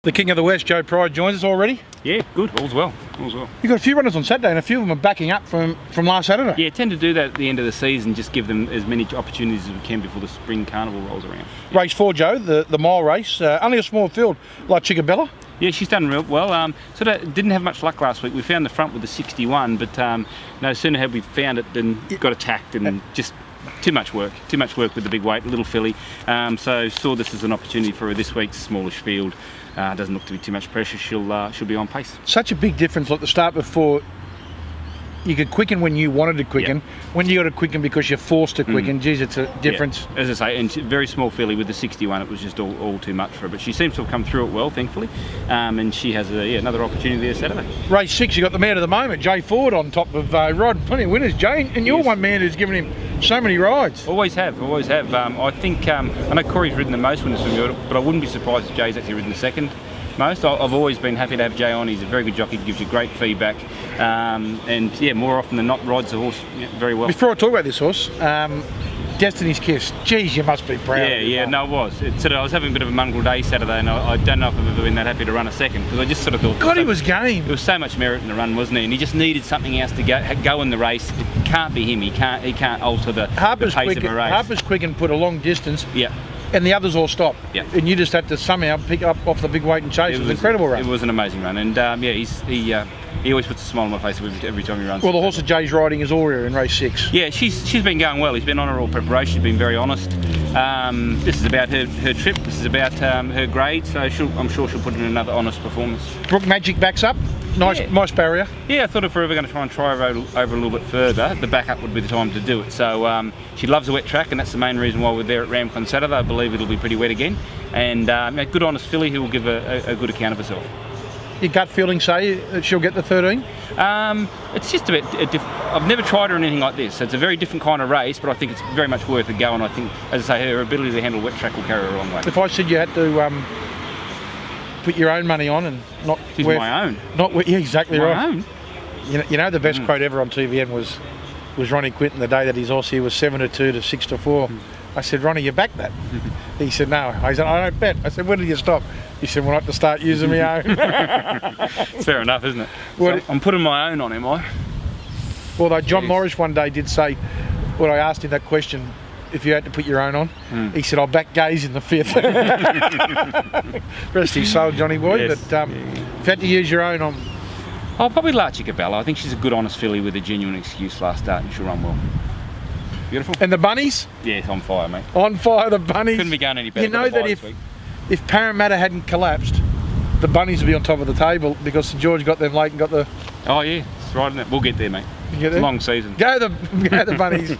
The King of the West, Joe Pride, joins us already. Yeah, good. All's well. All's well. You've got a few runners on Saturday, and a few of them are backing up from last Saturday. Yeah, tend to do that at the end of the season, just give them as many opportunities as we can before the spring carnival rolls around. Yeah. Race 4, Joe, the mile race. Only a small field, like Chickabella. Yeah, she's done real well. Sort of didn't have much luck last week. We found the front with the 61, but no sooner had we found it than got attacked and just too much work with the big weight, little filly. So saw this as an opportunity for her this week's smallish field. Doesn't look to be too much pressure. She'll be on pace. Such a big difference at the start before. You could quicken when you wanted to quicken. Yep. When you got to quicken because you're forced to quicken, geez, it's a difference. Yeah. As I say, and very small filly with the 61, it was just all too much for her. But she seems to have come through it well, thankfully. And she has another opportunity there Saturday. Race 6, you got the man of the moment, Jay Ford, on top of Rod. Plenty of winners, Jay. And you're one man who's given him so many rides. Always have. I think, I know Corey's ridden the most winners from me, but I wouldn't be surprised if Jay's actually ridden the second most. I've always been happy to have Jay on. He's a very good jockey, gives you great feedback, and yeah, more often than not rides the horse very well. Before I talk about this horse, Destiny's Kiss, geez, you must be proud of it. No, it was. I was having a bit of a mongrel day Saturday, and I don't know if I've ever been that happy to run a second, because I just sort of thought, God, he was game. There was so much merit in the run, wasn't he? And he just needed something else to go in the race. It can't be him. He can't alter the pace of a race. Harper's quick and put a long distance. Yeah. And the others all stopped. Yeah. And you just had to somehow pick up off the big weight and chase. It was an incredible run. It was an amazing run, and he always puts a smile on my face every time he runs. Well, the horse that Jay's riding is Aurea in race 6. Yeah, she's been going well. He's been on her all preparation. She's been very honest. This is about her trip. This is about her grade. So I'm sure she'll put in another honest performance. Brook Magic backs up. Nice barrier. Yeah, I thought if we were ever going to try her over a little bit further, the backup would be the time to do it. So she loves a wet track, and that's the main reason why we're there at Ramcon Saturday. I believe it'll be pretty wet again, and a good honest filly who will give a good account of herself. Your gut feeling say that she'll get the 13? It's just a bit I've never tried her in anything like this. It's a very different kind of race, but I think it's very much worth a go, and I think, as I say, her ability to handle wet track will carry her a long way. If I said you had to put your own money on and not my own. Yeah, exactly right. My own. You know the best quote ever on TVN was Ronnie Quinton the day that his horse here was 7-2 to 6-4. I said, Ronnie, you back that? He said, no. I said, I don't bet. I said, when did you stop? He said, well, I have to start using my own. Fair enough, isn't it? So I'm putting my own on, am I? Although John Morris one day did say, when I asked him that question, if you had to put your own on, he said, I'll back Gaze in the 5th. Rest his soul, Johnny boy. Yes. But if you had to use your own on... I'll probably La Chickabella. I think she's a good honest filly with a genuine excuse last start, and she'll run well. Beautiful. And the bunnies? Yeah, on fire, mate. On fire, the bunnies. Couldn't be going any better. You know that if Parramatta hadn't collapsed, the bunnies would be on top of the table because St George got them late and got the... Oh yeah, it's right in it. We'll get there, mate. You get there? It's a long season. Go the bunnies.